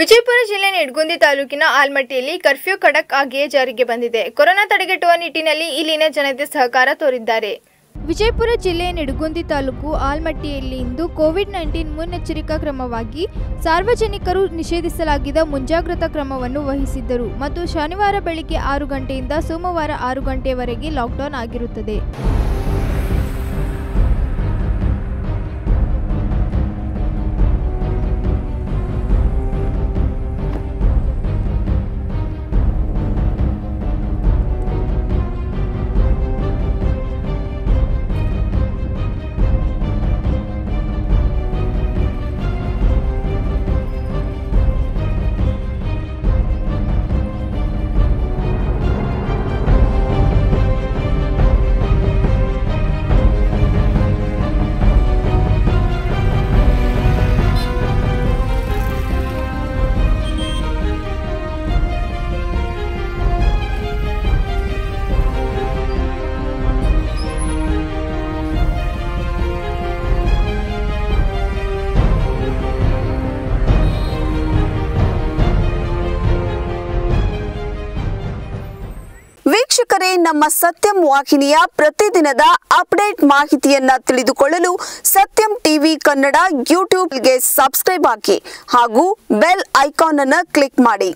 ವಿಜಯಪುರ ಜಿಲ್ಲೆ ನಿಡಗುಂದಿ ತಾಲೂಕಿನ ಆಲಮಟಿಯಲ್ಲಿ ಕರ್ಫ್ಯೂ ಖಡಕ್ ಆಗಿಯೇ ಜಾರಿಗೆ ಬಂದಿದೆ. ಕೊರೋನಾ ತಡೆಗಟ್ಟುವ ನಿಟ್ಟಿನಲ್ಲಿ ಇಲ್ಲಿನ ಜನತೆ ಸಹಕಾರ ತೋರಿದ್ದಾರೆ. ವಿಜಯಪುರ ಜಿಲ್ಲೆ ನಿಡಗುಂದಿ ತಾಲೂಕು ಆಲಮಟಿಯಲ್ಲಿ ಇಂದು ಕೋವಿಡ್-19 ಮುನ್ನೆಚ್ಚರಿಕಾ ಕ್ರಮವಾಗಿ ಸಾರ್ವಜನಿಕರು ನಿಷೇಧಿಸಲಾಗಿದ್ದ ಮುಂಜಾಗ್ರತಾ ಕ್ರಮವನ್ನು ವಹಿಸಿದ್ದರು ಮತ್ತು ಶನಿವಾರ ಬೆಳಗ್ಗೆ 6 ಗಂಟೆಯಿಂದ ಸೋಮವಾರ 6 ಗಂಟೆಯವರೆಗೆ ಲಾಕ್ಡೌನ್ ಆಗಿರುತ್ತದೆ. ವೀಕ್ಷಕರೇ, ನಮ್ಮ ಸತ್ಯಂ ವಾಹಿನಿಯ ಪ್ರತಿದಿನದ ಅಪ್ಡೇಟ್ ಮಾಹಿತಿಯನ್ನ ತಿಳಿದುಕೊಳ್ಳಲು ಸತ್ಯಂ ಟಿವಿ ಕನ್ನಡ ಯೂಟ್ಯೂಬ್ಗೆ ಸಬ್ಸ್ಕ್ರೈಬ್ ಆಗಿ ಹಾಗೂ ಬೆಲ್ ಐಕಾನ್ ಅನ್ನು ಕ್ಲಿಕ್ ಮಾಡಿ.